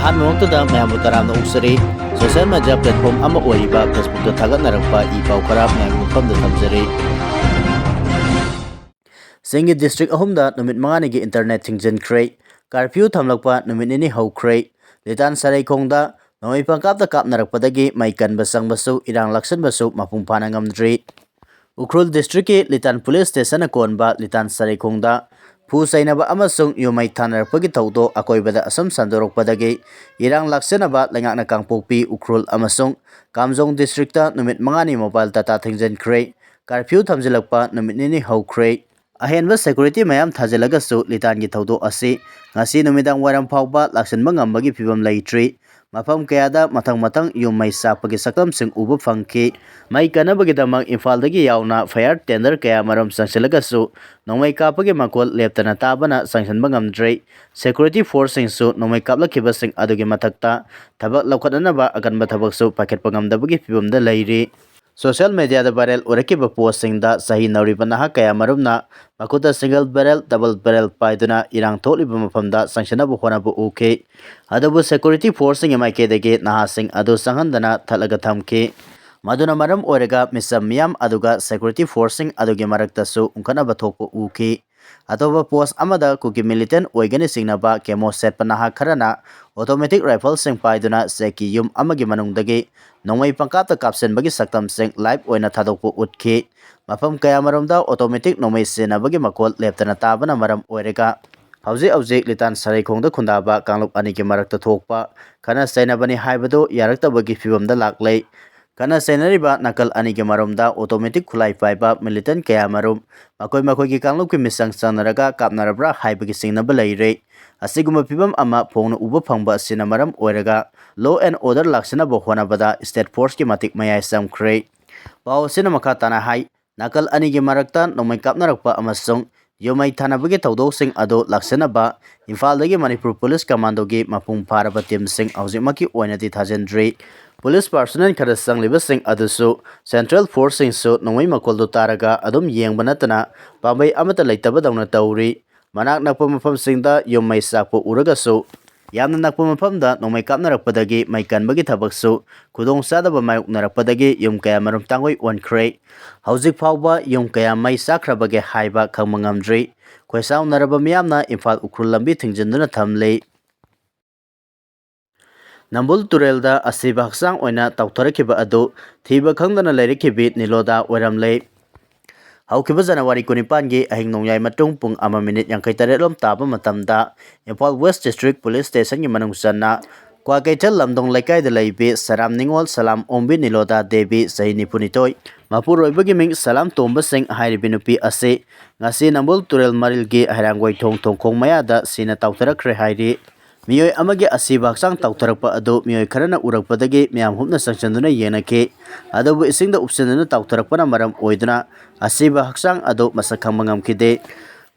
ꯑꯍꯥꯟꯕꯃꯛꯇꯗ ꯃꯌꯥꯝꯕꯨ ꯇꯔꯥꯝꯅ ꯑꯣꯛꯆꯔꯤ social media platform ꯑꯃ ꯑꯣꯏꯔꯤꯕ ꯐꯦꯁꯕꯨꯛꯇ ꯊꯥꯒꯠꯅꯔꯛꯄ ꯏ ꯄꯥꯎ ꯈꯔ ꯃꯌꯥꯝꯒꯤ ꯃꯐꯝꯗ ꯊꯝꯖꯔꯤ꯫ ꯆꯤꯡꯒꯤ ꯗꯤꯁꯇ꯭ꯔꯤꯛ ꯑꯍꯨꯝꯗ ꯅꯨꯃꯤꯠ 5ꯅꯤꯒꯤ ꯏꯟꯇꯔꯅꯦꯠ ꯊꯤꯡꯖꯤꯟꯈ꯭ꯔꯦ꯫ ꯀꯔꯐ꯭ꯌꯨ ꯊꯝꯂꯛꯄ ꯅꯨꯃꯤꯠ 2 ꯍꯧꯈ꯭ꯔꯦ꯫ ꯂꯤꯇꯥꯟ ꯁꯔꯩꯈꯣꯡꯗ ꯅꯣꯡꯃꯩ ꯄꯪꯀꯥꯞꯇ ꯀꯥꯞꯅꯔꯛꯄꯗꯒꯤ ꯃꯩ ꯀꯟꯕ ꯆꯪꯕꯁꯨ ꯏꯔꯥꯡ ꯂꯥꯛꯁꯤꯟꯕꯁꯨ ꯃꯄꯨꯡ ꯐꯥꯅ ꯉꯝꯗ꯭ꯔꯤ꯫ ꯎꯈ꯭ꯔꯨꯜ ꯗꯤꯁꯇ꯭ꯔꯤꯛꯀꯤ ꯂꯤꯇꯥꯟ ꯄꯨꯂꯤꯁ ꯁ꯭ꯇꯦꯁꯟꯅ ꯀꯣꯟꯕ ꯂꯤꯇꯥꯟ ꯁꯔꯩꯈꯣꯡꯗ ꯐꯨ ꯆꯩꯅꯕ ꯑꯃꯁꯨꯡ ꯌꯨꯝꯃꯩ ꯊꯥꯅꯔꯛꯄꯒꯤ ꯊꯧꯗꯣꯛ ꯑꯀꯣꯏꯕꯗ ꯑꯁꯨꯝ ꯁꯟꯗꯣꯔꯛꯄꯗꯒꯤ ꯏꯔꯥꯡ ꯂꯥꯛꯁꯤꯟꯅꯕ ꯂꯩꯉꯥꯛꯅ ꯀꯥꯡꯄꯣꯛꯄꯤ, ꯎꯈ꯭ꯔꯨꯜ ꯑꯃꯁꯨꯡ ꯀꯥꯝꯖꯣꯡ ꯗꯤꯁꯇ꯭ꯔꯤꯛꯇ ꯅꯨꯃꯤꯠ 5ꯅꯤ ꯃꯣꯕꯥꯏꯜ ꯗꯥꯇꯥ ꯊꯤꯡꯖꯤꯟꯈ꯭ꯔꯦ꯫ ꯀꯔꯐ꯭ꯌꯨ ꯊꯝꯖꯤꯜꯂꯛꯄ ꯅꯨꯃꯤꯠ 2 ꯍꯧꯈ꯭ꯔꯦ꯫ ꯑꯍꯦꯟꯕ ꯁꯦꯀ꯭ꯌꯨꯔꯤꯇꯤ ꯃꯌꯥꯝ ꯊꯥꯖꯤꯜꯂꯒꯁꯨ ꯂꯤꯇꯥꯟꯒꯤ ꯊꯧꯗꯣꯛ ꯑꯁꯤ ꯉꯁꯤ ꯅꯨꯃꯤꯗꯥꯡ ꯋꯥꯏꯔꯝ ꯐꯥꯎꯕ ꯂꯥꯛꯁꯤꯟꯕ ꯉꯝꯕꯒꯤ ꯐꯤꯚꯝ ꯂꯩꯇ꯭ꯔꯤ꯫ ꯃꯐꯝ ꯀꯌꯥꯗ ꯃꯊꯪ ꯌꯨꯝ ꯃꯩ ꯆꯥꯛꯄꯒꯤ ꯁꯛꯇꯝꯁꯤꯡ ꯎꯕ ꯐꯪꯈꯤ꯫ ꯃꯩ ꯀꯟꯅꯕꯒꯤꯗꯃꯛ ꯏꯝꯐꯥꯜꯗꯒꯤ ꯌꯥꯎꯅ ꯐꯥꯌꯔ ꯇꯦꯟꯗꯔ ꯀꯌꯥꯃꯔꯨꯝ ꯆꯪꯁꯤꯜꯂꯒꯁꯨ ꯅꯣꯡꯃꯩ ꯀꯥꯞꯄꯒꯤ ꯃꯈꯣꯜ ꯂꯦꯞꯇꯅ ꯇꯥꯕꯅ ꯆꯪꯁꯤꯟꯕ ꯉꯝꯗ꯭ꯔꯦ꯫ ꯁꯦꯀ꯭ꯌꯨꯔꯤꯇꯤ ꯐꯣꯔꯁꯁꯤꯡꯁꯨ ꯅꯣꯡꯃꯩ ꯀꯥꯞꯂꯛꯈꯤꯕꯁꯤꯡ ꯑꯗꯨꯒꯤ ꯃꯊꯛꯇ ꯊꯕꯛ ꯂꯧꯈꯠꯅꯅꯕ ꯑꯀꯟꯕ ꯊꯕꯛꯁꯨ ꯄꯥꯏꯈꯠꯄ ꯉꯝꯗꯕꯒꯤ ꯐꯤꯚꯝꯗ ꯂꯩꯔꯤ꯫ ꯁꯣꯁꯤꯌꯦꯜ ꯃꯤꯗꯤꯌꯥꯗ ꯚꯥꯏꯔꯦꯜ ꯑꯣꯏꯔꯛꯈꯤꯕ ꯄꯣꯁꯁꯤꯡꯗ ꯆꯍꯤ ꯅꯧꯔꯤꯕ ꯅꯍꯥ ꯀꯌꯥꯃꯔꯨꯝꯅ ꯃꯈꯨꯠꯇ ꯁꯤꯡꯒꯜ ꯕꯦꯔꯦꯜ, ꯗꯕꯜ ꯕꯦꯔꯦꯜ ꯄꯥꯏꯗꯨꯅ ꯏꯔꯥꯡ ꯊꯣꯛꯂꯤꯕ ꯃꯐꯝꯗ ꯆꯪꯁꯤꯟꯅꯕ ꯍꯣꯠꯅꯕ ꯎꯈꯤ꯫ ꯑꯗꯨꯕꯨ ꯁꯦꯀ꯭ꯌꯨꯔꯤꯇꯤ ꯐꯣꯔꯁꯁꯤꯡꯒꯤ ꯃꯥꯏꯀꯩꯗꯒꯤ ꯅꯍꯥꯁꯤꯡ ꯑꯗꯨ ꯆꯪꯍꯟꯗꯅ ꯊꯠꯂꯒ ꯊꯝꯈꯤ꯫ ꯃꯗꯨꯅ ꯃꯔꯝ ꯑꯣꯏꯔꯒ ꯃꯤꯆꯝ ꯃꯤꯌꯥꯝ ꯑꯗꯨꯒ ꯁꯦꯀ꯭ꯌꯨꯔꯤꯇꯤ ꯐꯣꯔꯁꯁꯤꯡ ꯑꯗꯨꯒꯤ ꯃꯔꯛꯇꯁꯨ ꯎꯪꯈꯠꯅꯕ ꯊꯣꯛꯄ ꯎꯈꯤ꯫ ꯑꯇꯣꯞꯄ ꯄꯣꯁꯠ ꯑꯃꯗ ꯀꯨꯀꯤ ꯃꯤꯂꯤꯇꯦꯟꯠ ꯑꯣꯏꯒꯅꯤ ꯆꯤꯡꯅꯕ ꯀꯦꯃꯣ ꯁꯦꯠꯄ ꯅꯍꯥ ꯈꯔꯅ ꯑꯣꯇꯣꯃꯦꯇꯤꯛ ꯔꯥꯏꯐꯜꯁꯤꯡ ꯄꯥꯏꯗꯨꯅ ꯆꯦꯛꯀꯤ ꯌꯨꯝ ꯑꯃꯒꯤ ꯃꯅꯨꯡꯗꯒꯤ ꯅꯣꯡꯃꯩ ꯄꯪꯀꯥꯞꯇ ꯀꯥꯞꯁꯤꯟꯕꯒꯤ ꯁꯛꯇꯝꯁꯤꯡ ꯂꯥꯏꯚ ꯑꯣꯏꯅ ꯊꯥꯗꯣꯛꯄ ꯎꯠꯈꯤ꯫ ꯃꯐꯝ ꯀꯌꯥꯃꯔꯨꯝꯗ ꯑꯣꯇꯣꯃꯦꯇꯤꯛ ꯅꯣꯡꯃꯩ ꯁꯤꯖꯤꯟꯅꯕꯒꯤ ꯃꯈꯣꯜ ꯂꯦꯞꯇꯅ ꯇꯥꯕꯅ ꯃꯔꯝ ꯑꯣꯏꯔꯒ ꯍꯧꯖꯤꯛ ꯂꯤꯇꯥꯟ ꯁꯔꯩꯈꯣꯡꯗ ꯈꯨꯟꯗꯥꯕ ꯀꯥꯡꯂꯨꯞ ꯑꯅꯤꯒꯤ ꯃꯔꯛꯇ ꯊꯣꯛꯄ ꯈꯠꯅ ꯆꯩꯅꯕꯅꯤ ꯍꯥꯏꯕꯗꯨ ꯌꯥꯔꯛꯇꯕꯒꯤ ꯐꯤꯚꯝꯗ ꯂꯥꯛꯂꯦ꯫ ꯈꯠꯅ ꯆꯩꯅꯔꯤꯕ ꯅꯥꯀꯜ ꯑꯅꯤꯒꯤ ꯃꯔꯨꯝꯗ ꯑꯣꯇꯣꯃꯦꯇꯤꯛ ꯈꯨꯠꯂꯥꯏ ꯄꯥꯏꯕ ꯃꯤꯂꯤꯇꯦꯟꯠ ꯀꯌꯥꯃꯔꯨꯝ ꯃꯈꯣꯏꯒꯤ ꯀꯥꯡꯂꯨꯞꯀꯤ ꯃꯤꯆꯪ ꯆꯪꯅꯔꯒ ꯀꯥꯞꯅꯔꯕ꯭ꯔꯥ ꯍꯥꯏꯕꯒꯤ ꯆꯤꯡꯅꯕ ꯂꯩꯔꯦ꯫ ꯑꯁꯤꯒꯨꯝꯕ ꯐꯤꯚꯝ ꯑꯃ ꯐꯣꯡꯅ ꯎꯕ ꯐꯪꯕ ꯑꯁꯤꯅ ꯃꯔꯝ ꯑꯣꯏꯔꯒ ꯂꯣ ꯑꯦꯟꯗ ꯑꯣꯔꯗꯔ ꯂꯥꯛꯁꯤꯟꯅꯕ ꯍꯣꯠꯅꯕꯗ ꯁ꯭ꯇꯦꯠ ꯐꯣꯔꯁꯀꯤ ꯃꯇꯤꯛ ꯃꯌꯥꯏ ꯆꯝꯈ꯭ꯔꯦ꯫ ꯄꯥꯎ ꯑꯁꯤꯅ ꯃꯈꯥ ꯇꯥꯅ ꯍꯥꯏ ꯅꯥꯀꯜ ꯑꯅꯤꯒꯤ ꯃꯔꯛꯇ ꯅꯣꯡꯃꯩ ꯀꯥꯞꯅꯔꯛꯄ ꯑꯃꯁꯨꯡ ꯌꯨꯝꯃꯩ ꯊꯥꯅꯕꯒꯤ ꯊꯧꯗꯣꯛꯁꯤꯡ ꯑꯗꯨ ꯂꯥꯛꯁꯤꯟꯅꯕ ꯏꯝꯐꯥꯜꯗꯒꯤ ꯃꯅꯤꯄꯨꯔ ꯄꯨꯂꯤꯁ ꯀꯃꯥꯟꯗꯣꯒꯤ ꯃꯄꯨꯡ ꯐꯥꯔꯕ ꯇꯤꯝꯁꯤꯡ ꯍꯧꯖꯤꯛꯃꯛꯀꯤ ꯑꯣꯏꯅꯗꯤ ꯊꯥꯖꯤꯟꯗ꯭ꯔꯤ꯫ ꯄꯨꯂꯤꯁ ꯄꯥꯔꯁꯣꯅꯦꯜ ꯈꯔ ꯆꯪꯂꯤꯕꯁꯤꯡ ꯑꯗꯨꯁꯨ ꯁꯦꯟꯇ꯭ꯔꯦꯜ ꯐꯣꯔꯁꯁꯤꯡꯁꯨ ꯅꯣꯡꯃꯩ ꯃꯈꯣꯜꯗꯨ ꯇꯥꯔꯒ ꯑꯗꯨꯝ ꯌꯦꯡꯕ ꯅꯠꯇꯅ ꯄꯥꯝꯕꯩ ꯑꯃꯠꯇ ꯂꯩꯇꯕꯗꯧꯅ ꯇꯧꯔꯤ꯫ ꯃꯅꯥꯛ ꯅꯛꯄ ꯃꯐꯝꯁꯤꯡꯗ ꯌꯨꯝ ꯃꯩ ꯆꯥꯛꯄ ꯎꯔꯒꯁꯨ ꯌꯥꯝꯅ ꯅꯛꯄ ꯃꯐꯝꯗ ꯅꯣꯡꯃꯩ ꯀꯥꯞꯅꯔꯛꯄꯗꯒꯤ ꯃꯩ ꯀꯟꯕꯒꯤ ꯊꯕꯛꯁꯨ ꯈꯨꯗꯣꯡꯆꯥꯗꯕ ꯃꯥꯌꯣꯛꯅꯔꯛꯄꯗꯒꯤ ꯌꯨꯝ ꯀꯌꯥꯃꯔꯨꯝ ꯇꯥꯡꯒꯣꯏ ꯑꯣꯟꯈ꯭ꯔꯦ꯫ ꯍꯧꯖꯤꯛ ꯐꯥꯎꯕ ꯌꯨꯝ ꯀꯌꯥ ꯃꯩ ꯆꯥꯛꯈ꯭ꯔꯕꯒꯦ ꯍꯥꯏꯕ ꯈꯪꯕ ꯉꯝꯗ꯭ꯔꯤ꯫ ꯈꯣꯏꯆꯥꯎꯅꯔꯕ ꯃꯤꯌꯥꯝꯅ ꯏꯝꯐꯥꯜ ꯎꯈ꯭ꯔꯨꯜ ꯂꯝꯕꯤ ꯊꯤꯡꯖꯤꯟꯗꯨꯅ ꯊꯝꯂꯤ꯫ ꯅꯝꯕꯨꯜ ꯇꯨꯔꯦꯜꯗ ꯑꯁꯤꯕ ꯍꯛꯆꯥꯡ ꯑꯣꯏꯅ ꯇꯥꯎꯊꯔꯛꯈꯤꯕ ꯑꯗꯨ ꯊꯤꯕ ꯈꯪꯗꯅ ꯂꯩꯔꯛꯈꯤꯕꯤ ꯅꯤꯂꯣꯗꯥ ꯑꯣꯏꯔꯝꯂꯦ꯫ ꯍꯧꯈꯤꯕ ꯖꯅꯋꯥꯔꯤ 19ꯒꯤ ꯑꯍꯤꯡ ꯅꯣꯡꯌꯥꯏ ꯃꯇꯨꯡ ꯄꯨꯡ 1:58 ꯂꯣꯝ ꯇꯥꯕ ꯃꯇꯝꯗ ꯏꯝꯐꯥꯜ ꯋꯦꯁꯠ ꯗꯤꯁꯇ꯭ꯔꯤꯛ ꯄꯨꯂꯤꯁ ꯁ꯭ꯇꯦꯁꯟꯒꯤ ꯃꯅꯨꯡ ꯆꯟꯅ ꯀ꯭ꯋꯥꯀꯩꯊꯦꯜ ꯂꯝꯗꯣꯡ ꯂꯩꯀꯥꯏꯗ ꯂꯩꯕꯤ ꯁꯔꯥꯝ ꯅꯤꯡꯉꯣꯜ ꯁꯂꯥꯝ ꯑꯣꯡꯕꯤ ꯅꯤꯂꯣꯗꯥ ꯗꯦꯕꯤ ꯆꯍꯤ 92, ꯃꯄꯨꯔꯣꯏꯕꯒꯤ ꯃꯤꯡ ꯁꯂꯥꯝ ꯇꯣꯝꯕ ꯁꯤꯡ ꯍꯥꯏꯔꯤꯕꯤ ꯅꯨꯄꯤ ꯑꯁꯤ ꯉꯁꯤ ꯅꯝꯕꯨꯜ ꯇꯨꯔꯦꯜ ꯃꯔꯤꯜꯒꯤ ꯍꯩꯔꯥꯡꯒꯣꯏꯊꯣꯡ ꯊꯣꯡꯈꯣꯡ ꯃꯌꯥꯗ ꯁꯤꯅ ꯇꯥꯎꯊꯔꯛꯈ꯭ꯔꯦ ꯍꯥꯏꯔꯤ꯫ ꯃꯤꯑꯣꯏ ꯑꯃꯒꯤ ꯑꯁꯤꯕ ꯍꯛꯆꯥꯡ ꯇꯥꯎꯊꯔꯛꯄ ꯑꯗꯨ ꯃꯤꯑꯣꯏ ꯈꯔꯅ ꯎꯔꯛꯄꯗꯒꯤ ꯃꯤꯌꯥꯝ ꯍꯨꯞꯅ ꯆꯪꯁꯤꯟꯗꯨꯅ ꯌꯦꯡꯅꯈꯤ꯫ ꯑꯗꯨꯕꯨ ꯏꯁꯤꯡꯗ ꯎꯞꯁꯤꯟꯗꯨꯅ ꯇꯥꯎꯊꯔꯛꯄꯅ ꯃꯔꯝ ꯑꯣꯏꯗꯨꯅ ꯑꯁꯤꯕ ꯍꯛꯆꯥꯡ ꯑꯗꯨ ꯃꯁꯛ ꯈꯪꯕ ꯉꯝꯈꯤꯗꯦ꯫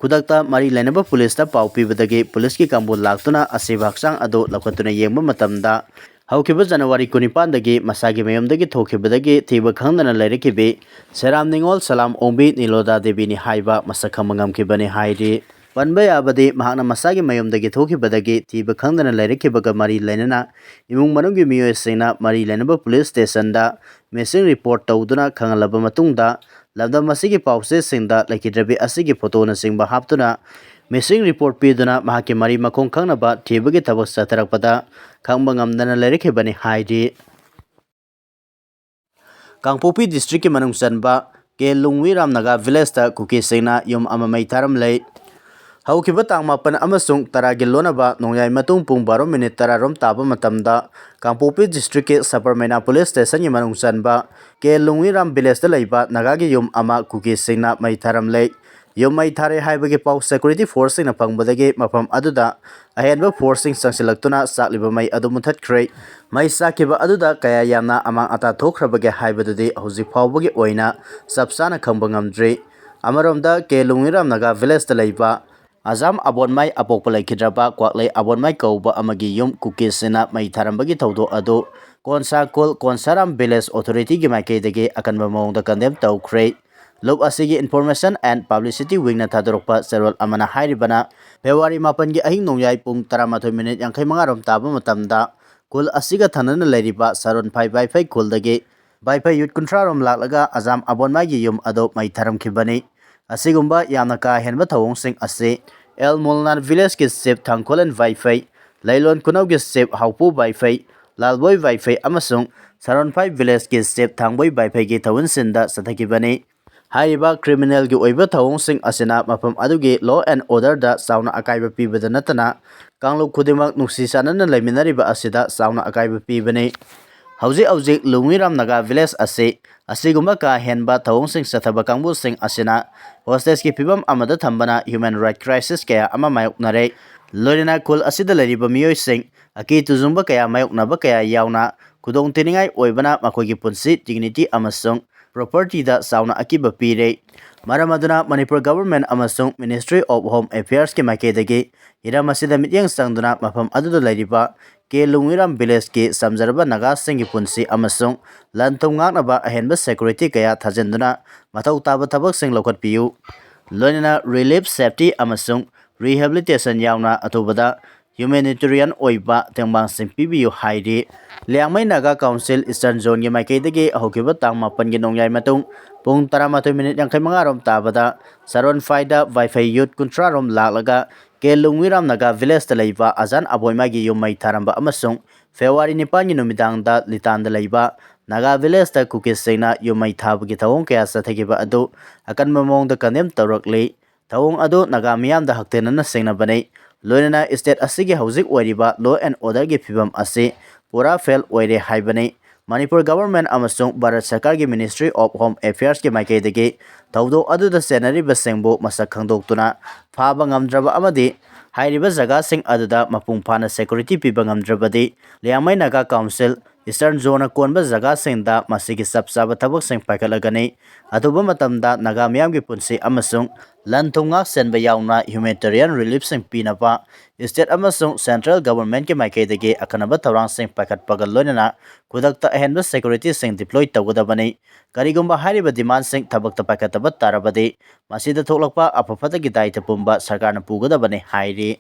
ꯈꯨꯗꯛꯇ ꯃꯔꯤ ꯂꯩꯅꯕ ꯄꯨꯂꯤꯁꯇ ꯄꯥꯎ ꯄꯤꯕꯗꯒꯤ ꯄꯨꯂꯤꯁꯀꯤ ꯀꯥꯡꯕꯨ ꯂꯥꯛꯇꯨꯅ ꯑꯁꯤꯕ ꯍꯛꯆꯥꯡ ꯑꯗꯨ ꯂꯧꯈꯠꯇꯨꯅ ꯌꯦꯡꯕ ꯃꯇꯝꯗ ꯍꯧꯈꯤꯕ ꯖꯅꯋꯥꯔꯤ 19ꯗꯒꯤ ꯃꯁꯥꯒꯤ ꯃꯌꯨꯝꯗꯒꯤ ꯊꯣꯛꯈꯤꯕꯗꯒꯤ ꯊꯤꯕ ꯈꯪꯗꯅ ꯂꯩꯔꯛꯈꯤꯕꯤ ꯁꯦꯔꯥꯝ ꯅꯤꯡꯉꯣꯜ ꯁꯂꯥꯝ ꯑꯣꯡꯕꯤ ꯅꯤꯂꯣꯗꯥ ꯗꯦꯕꯤꯅꯤ ꯍꯥꯏꯕ ꯃꯁꯛ ꯈꯪꯕ ꯉꯝꯈꯤꯕꯅꯤ ꯍꯥꯏꯔꯤ꯫ ꯄꯟꯕ ꯌꯥꯕꯗꯤ ꯃꯍꯥꯛꯅ ꯃꯁꯥꯒꯤ ꯃꯌꯨꯝꯗꯒꯤ ꯊꯣꯛꯈꯤꯕꯗꯒꯤ ꯊꯤꯕ ꯈꯪꯗꯅ ꯂꯩꯔꯛꯈꯤꯕꯒ ꯃꯔꯤ ꯂꯩꯅꯅ ꯏꯃꯨꯡ ꯃꯅꯨꯡꯒꯤ ꯃꯤꯑꯣꯏꯁꯤꯡꯅ ꯃꯔꯤ ꯂꯩꯅꯕ ꯄꯨꯂꯤꯁ ꯁ꯭ꯇꯦꯁꯟꯗ ꯃꯤꯁꯤꯡ ꯔꯤꯄꯣꯔꯠ ꯇꯧꯗꯨꯅ ꯈꯪꯍꯜꯂꯕ ꯃꯇꯨꯡꯗ ꯂꯝꯗꯝ ꯑꯁꯤꯒꯤ ꯄꯥꯎꯆꯦꯁꯤꯡꯗ ꯂꯩꯈꯤꯗ꯭ꯔꯕꯤ ꯑꯁꯤꯒꯤ ꯐꯣꯇꯣꯅꯆꯤꯡꯕ ꯍꯥꯞꯇꯨꯅ ꯃꯤꯁꯤꯡ ꯔꯤꯄꯣꯔꯠ ꯄꯤꯗꯨꯅ ꯃꯍꯥꯛꯀꯤ ꯃꯔꯤ ꯃꯈꯣꯡ ꯈꯪꯅꯕ ꯊꯤꯕꯒꯤ ꯊꯕꯛ ꯆꯠꯊꯔꯛꯄꯗ ꯈꯪꯕ ꯉꯝꯗꯅ ꯂꯩꯔꯛꯈꯤꯕꯅꯤ ꯍꯥꯏꯔꯤ꯫ ꯀꯥꯡꯄꯣꯛꯄꯤ ꯗꯤꯁꯇ꯭ꯔꯤꯛꯀꯤ ꯃꯅꯨꯡ ꯆꯟꯕ K.Lungwiram Naga ꯚꯤꯂꯦꯖꯇ ꯀꯨꯀꯤꯁꯤꯡꯅ ꯌꯨꯝ ꯑꯃ ꯃꯩ ꯊꯥꯔꯝꯂꯦ꯫ ꯍꯧꯈꯤꯕ ꯇꯥꯡ 9 ꯑꯃꯁꯨꯡ 10ꯒꯤ ꯂꯣꯟꯅꯕ ꯅꯣꯡꯌꯥꯏ ꯃꯇꯨꯡ ꯄꯨꯡ 12:10 ꯔꯣꯝ ꯇꯥꯕ ꯃꯇꯝꯗ ꯀꯥꯡꯄꯣꯛꯄꯤ ꯗꯤꯁꯇ꯭ꯔꯤꯛꯀꯤ ꯁꯄꯔꯃꯩꯅꯥ ꯄꯨꯂꯤꯁ ꯁ꯭ꯇꯦꯁꯟꯒꯤ ꯃꯅꯨꯡ ꯆꯟꯕ K.Lungwiram ꯚꯤꯂꯦꯖꯇ ꯂꯩꯕ ꯅꯥꯒꯥꯒꯤ ꯌꯨꯝ ꯑꯃ ꯀꯨꯀꯤꯁꯤꯡꯅ ꯃꯩ ꯊꯥꯔꯝꯂꯦ꯫ ꯌꯨꯝ ꯃꯩ ꯊꯥꯔꯦ ꯍꯥꯏꯕꯒꯤ ꯄꯥꯎ ꯁꯦꯀ꯭ꯌꯨꯔꯤꯇꯤ ꯐꯣꯔꯁꯁꯤꯡꯅ ꯐꯪꯕꯗꯒꯤ ꯃꯐꯝ ꯑꯗꯨꯗ ꯑꯍꯦꯟꯕ ꯐꯣꯔꯁꯁꯤꯡ ꯆꯪꯁꯤꯜꯂꯛꯇꯨꯅ ꯆꯥꯛꯂꯤꯕ ꯃꯩ ꯑꯗꯨ ꯃꯨꯠꯊꯠꯈ꯭ꯔꯦ꯫ ꯃꯩ ꯆꯥꯛꯈꯤꯕ ꯑꯗꯨꯗ ꯀꯌꯥ ꯌꯥꯝꯅ ꯑꯃꯥꯡ ꯑꯇꯥ ꯊꯣꯛꯈ꯭ꯔꯕꯒꯦ ꯍꯥꯏꯕꯗꯨꯗꯤ ꯍꯧꯖꯤꯛ ꯐꯥꯎꯕꯒꯤ ꯑꯣꯏꯅ ꯆꯞ ꯆꯥꯅ ꯈꯪꯕ ꯉꯝꯗ꯭ꯔꯤ꯫ ꯑꯃꯔꯣꯝꯗ K.Lungwiram Naga ꯚꯤꯂꯦꯖꯇ ꯂꯩꯕ ꯑꯖꯥꯝ ꯑꯕꯣꯟꯃꯥꯏ ꯑꯄꯣꯛꯄ ꯂꯩꯈꯤꯗ꯭ꯔꯕ ꯀ꯭ꯋꯥꯛꯂꯩ ꯑꯕꯣꯟꯃꯥꯏ ꯀꯧꯕ ꯑꯃꯒꯤ ꯌꯨꯝ ꯀꯨꯀꯤꯁꯤꯡꯅ ꯃꯩ ꯊꯥꯔꯝꯕꯒꯤ ꯊꯧꯗꯣꯛ ꯑꯗꯨ ꯀꯣꯟꯁꯥ ꯈꯨꯜ ꯀꯣꯟꯁꯥꯔꯥꯝ ꯚꯤꯂꯦꯖ ꯑꯣꯊꯣꯔꯤꯇꯤꯒꯤ ꯃꯥꯏꯀꯩꯗꯒꯤ ꯑꯀꯟꯕ ꯃꯑꯣꯡꯗ ꯀꯟꯗꯦꯝ ꯇꯧꯈ꯭ꯔꯦ꯫ Lob asigi Information and Publicity Wing na thadorokpa serol amana hairibana February 8 gi ahing nongyai pung 12 minute 55 rom taba matamda kul asiga thanana leiriba saron phai bai phai kul dagi bai phai yut kuntra rom laklaga azam abon mai gi yum ado mai tharam khibani asigumba yamna ka henba thawong sing ase El Molnar Village ki sep thangkolen bai phai Lailon kunau gi sep haupu bai phai Lalboi bai phai amasung saron phai village ki sep thangboi bai phai gi thawun sinda sathakibani Haiba criminal gi oiba thawong sing asina mapam adugi law and order da sauna akaiba pibada natana kanglu khudimak nuksi sanana leiminariba asida sauna akaiba pibani hauji Lungwiram Naga village ase asigumba ka henba thawong sing sathaba kangbu sing asina hostage ki pibam amada thambana human right crisis kaya ama mayoknare loina kul asida leriba miyoi sing aki tuzumba kaya mayoknaba kaya yauna kudong tiningai oibana makogi punsi dignity amasung property da sauna akiba pire maramaduna Manipur government amasung Ministry of Home Affairs ki makedagi iramasida mityang sangduna mafam aduda lairiba K.Lungwiram village ki samjarba naga singi punsi amasung lantong ngaknaba ahenba security kaya thajenduna mathau taba thabak sing lokat piu loinana relief safety amasung rehabilitation yauna atubada humanitarian oiba tengbang sing pibiu hairi Liangmei Naga Council Eastern Zone gi maikaidagi ahokiba tang 8 gi nongyai matung pung 12 minute 55 rom tabada saron faida wifi youth kuntra rom laklaga K.Lungwiram Naga village ta leiba azan aboima gi yumai tharamba amasung February 9 gi numidang da litan da leiba Naga village ta kukis seina yumai thabagi thawong kaya sathagiba adu akan mamong da kanem tawrakli thawong adu Naga miyam da haktenana sengna banai loinana state asigi hauzik oiriba law and order gi phibam ase pura fail oire haibani Manipur government amasung Bharat Sarkar gi Ministry of Home Affairs gi maikaidagi tawdo adu da senari basengbo masak khangdoktuna phaba ngamdraba amadi hairiba jaga sing aduda mapung phana security piba ngamdrabadi Liangmei Naga Council Eastern Zone konba jaga singda masigi sapsaba thabak sing paikalagani atuba matamda Naga miyam gi punsi amasung lanthunga senba yauna humanitarian relief sing pinapa state amasung central government ki maikaidagi akanaba tawrang sing paikat pagal loinana kudakta ahenba security sing deploy tawgadabani karigumba hairiba demand sing thabakta paikataba tarabadi masida thoklakpa apafata gi daita pumba sarkarna pugadabani hairi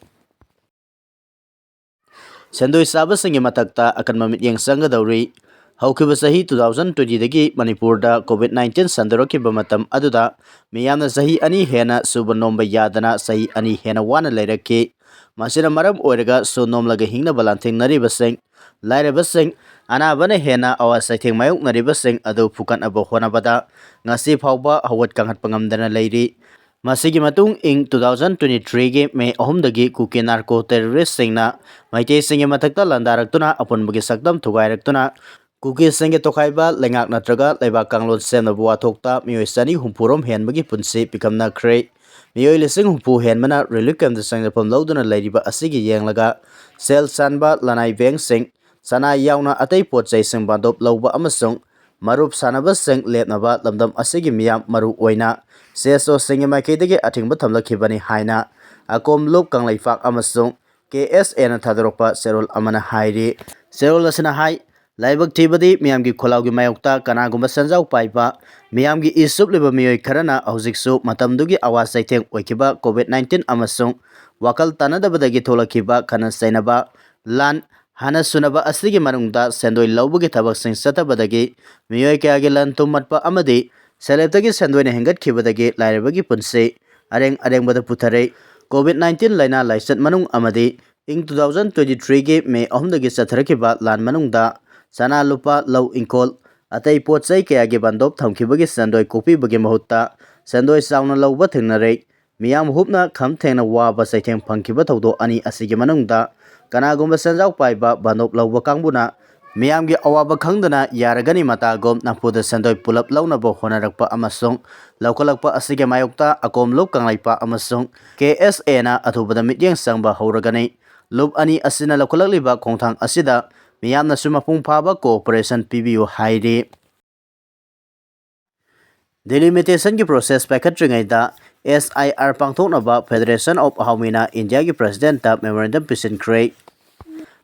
Sendoi saba singi matakta akan mamit yang sangga dauri haukiba sahi 2020 dagi Manipur da COVID-19 sandaroki bamatam aduda miyamna sahi ani hena subanomba yadana sahi ani hena wana leiraki masina maram oiraga sunom laga hingna balanthing nari basing laire basing ana bana hena awasai theng mayuk nari basing adu phukan abo hona bada ngasi phawba hawat kanghat pangamdana leiri Masigi matung ing 2023 gi May 3 dagi kuki narco terrorist singna maite singe matakta landaraktuna apun bagi sakdam thugairaktuna kuki singe tokaiba lengak natraga leba kanglon semna buwa thokta miyoi sani humpurom henbagi punsi pikamna kre miyoi lising humpu henmana relief camp da sangna pam lauduna lairiba asigi yenglaga sel sanba lanai beng sing sana yauna atai potchai sing bandop lauba amasung marup sanaba sing lepnaba lamdam asigi miyam maru oina seso singe maikaidagi athingba thamlakhibani haina akom lop kanglaifak amasung KSA na thadorokpa serol amana hairi serol asina hai laibak thibadi miyamgi kholaugi mayokta kanagumba sanjau paiba miyamgi isup leba miyoi kharana hojiksu matamdugi awas saitheng oikiba COVID-19 amasung wakal tanadabadagi tholakhiba khana sainaba lan hana sunaba asigi manungda sendoi laubugi thabak sing satabadagi miyoi kayagi lan tummatpa amadi Seleptagi sendoi hengat khibadagi lairabagi punse areng bada puthare COVID-19 laina laisat manung amadi ing 2023 gi May 3 dagi satharakiba lan manungda sana lupa lau ingkol atai potsai kayagi bandop thamkhibagi sendoi kopi bagi mahutta sendoi sauna lauba thengnare miyam hupna kham thengna waba saitheng phangkiba thodo ani asigi manungda kanagumba sanjau paiba bandop lauba kangbuna Miyamgi awaba khangdana yaragani matagom napuda sendoi pulap launabo honarakpa amasung laukalakpa asige mayokta akom lop kanglaipa amasung KSA na athubada mityeng sangba hauragani lop ani asina laukalakliba khongthang asida miyamna sumapung phaba cooperation pibiu hairi delimitation ki process paikatringaida SIR pangthoknaba Federation of Haumina India ki president ta memorandum pisin kre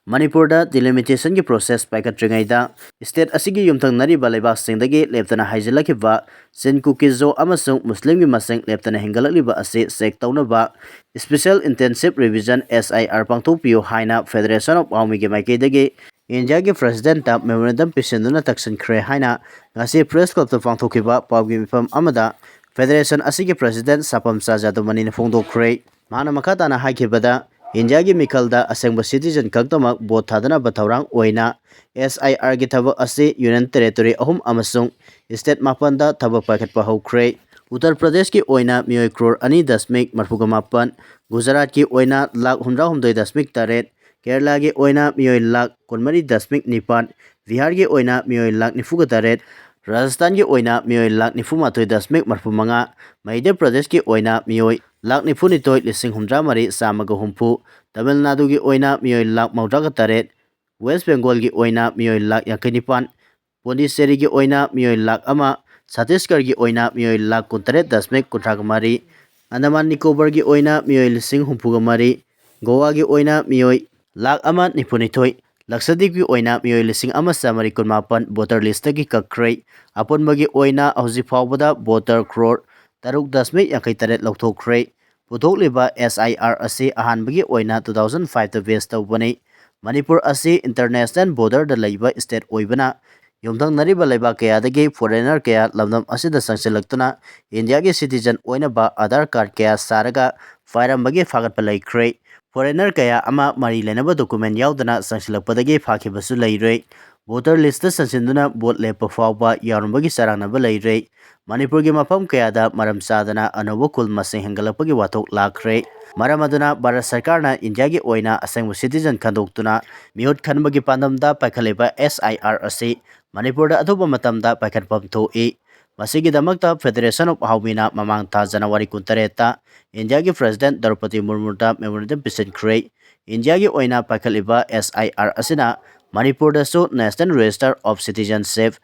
Manipurda delimitation ki process paikatringaida state asigi yumthangnariba leibak-singdagi leptana haijilakiba Sinkukizo amasung Muslim gi maseng leptana hengalakliba ase sek taunaba special intensive revision SIR pangthokpiyo haina Federation of Army gi maikeidagi India gi president ta memorandum pisinduna taksinkhre haina ngasi press club ta pangthokiba pawgi mifam amada Federation asigi president Sapam Sajadumani phongdokkhre mana makatana haikibada India gi mikalda asengba citizen kaktamak vote thadana bathaurang oina SIR gi thabak ase Union Territory ahum amasung state mapanda thabak pakhatpa hokre Uttar Pradesh ki oina mioi crore ani dasmik marfuga mapan Gujarat ki oina lakh 100 dasmik taret Kerala gi oina mioi lakh 12 dasmik nipan Bihar gi oina mioi lakh nifuga taret Rajasthan ki oina mioi lakh nifuma thoi dasmik marfumanga Madhya Pradesh ki oina mioi lakh nifuni toi lising humdra mari samaga humpu Tamil Nadu ki oina mioi lakh maudraga taret West Bengal ki oina mioi lakh yakinipan Pondicchery ki oina mioi lakh ama Chhattisgarh ki oina mioi lakh kuntaret dasmik kuntraga mari Andaman Nicobar ki oina mioi lising humpuga mari Goa ki oina mioi lakh ama nifuni thoi Lakshadweep ki oina mioi lising ama samari kunmapan voter list ki kakhrei aponbagi oina hauji phawbada voter crore taruk dasmik yankai taret lauthokhrei puthokliba SIR asi ahanbagi oina 2005 ta base tawbani Manipur asi international border da laiba state oibana yumthangnariba laiba kayadagi foreigner kaya lamdam asida sangsilaktuna India gi citizen oina ba Aadhaar card kaya saraga fairambagi fagatpa laikhrei foreigner kaya ama mari lenaba document yaudana sangsilakpadagi phakibasu leirei voter list sansinduna vote lepa fawba yarumbagi sarangnaba leirei Manipur gi mafam kayada maram sadana anobo kul masing hengalapagi wathok lakhre maram aduna Bharat Sarkar na India gi oina asengbu citizen khandoktuna mihut khanbagi pandamda paikhaleba SIR asi Manipur da athoba matamda paikhatpam thoi masigi damakta Federation of Haumina mamang tha January 13 ta India gi President Draupadi Murmu da memorandum pisinkhre India gi oina paikhaleba SIR asina Manipur da su National Register of Citizenship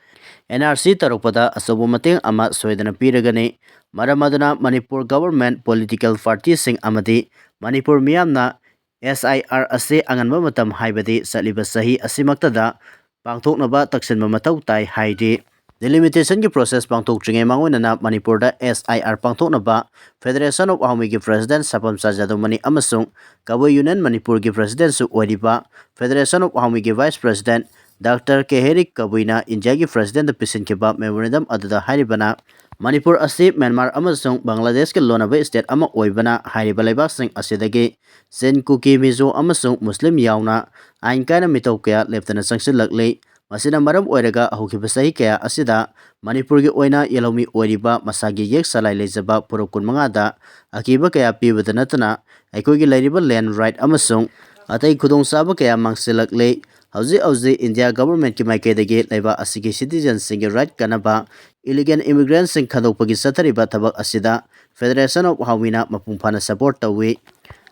NRC tarokpada asobo mateng ama soidana piragani maramaduna Manipur government political party sing amadi Manipur miyamna SIR ase anganba matam haibadi saliba sahi asimaktada pangthoknaba taksinba matau tai haidi delimitation ki process pangthokjinge mangoinana Manipur da SIR pangthoknaba Federation of Army ki president Sapam Sajadumani amasung Kabui Union Manipur ki president su oiriba Federation of Army ki vice president Dr. Keherik Kabuina India ki president da pisin kiba memorandum aduda hairibana Manipur asi Myanmar amasung Bangladesh ke lonaba state ama oibana hairiba leibak sing asidagi Senkuki Mizo amasung Muslim yauna ain kaina mitau kaya leptana sangsilakle masina maram oiraga ahokiba sahi kaya asida Manipur gi oina yelomi oiriba masagi yek salai lejaba purukun mangada akiba kaya pibada natana aikogi lairiba land right amasung atai khudong saba kaya mangsilakle Hauji India government ki maikaidagi laiba asigi citizen sing right kanaba illegal immigrants sing khadokpagi sathariba thabak asida Federation of Haumina mapungphana support tawi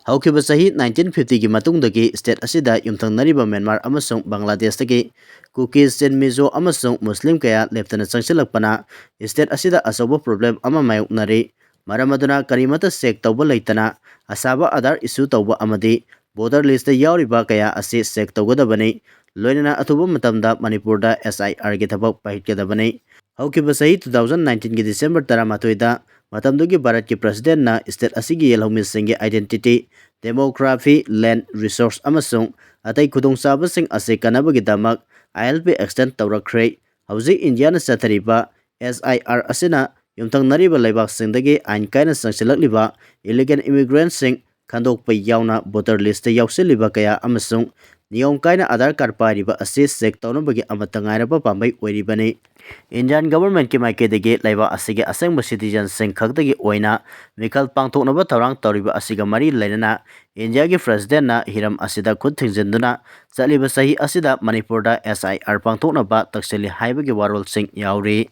haukiba sahi 1950 gi matungdagi state asida yumthangnariba Myanmar amasung Bangladesh dagi Kukis Chen Mizo amasung Muslim kaya leptana changsilakpana state asida asobo problem ama mayoknari maramaduna karimata sek tawba leitana asaba Aadhaar issue tawba amadi voter list yauriba kaya asi sek tawgadabani loinana athuba matamda Manipur da SIR gi thabak pahitgadabani haukiba sahi 2019 gi December 13 da matamdugi Bharat ki president na state asigi yelhomi singi identity demography land resource amasung atai khudong sabasing ase kanabagi damak ILP extend tawrakhrei hauji India na sathariba SIR asina yumthangnariba leibak singdagi ain kaina sangsilakliba illegal immigrants sing khandokpa yauna voter list yausiliba kaya amasung niyom kaina Aadhaar card pariba asi sek tawnabagi amata ngairaba pambai oiribani Indian government ki maikaidagi laiba asigi asengba citizen sing khakdagi oina mikal pangthoknaba tharang tawriba asiga mari lainana India ki president na hiram asida khud thingjinduna chaliba sahi asida Manipur da SIR pangthoknaba taksili haibagi warol sing yauri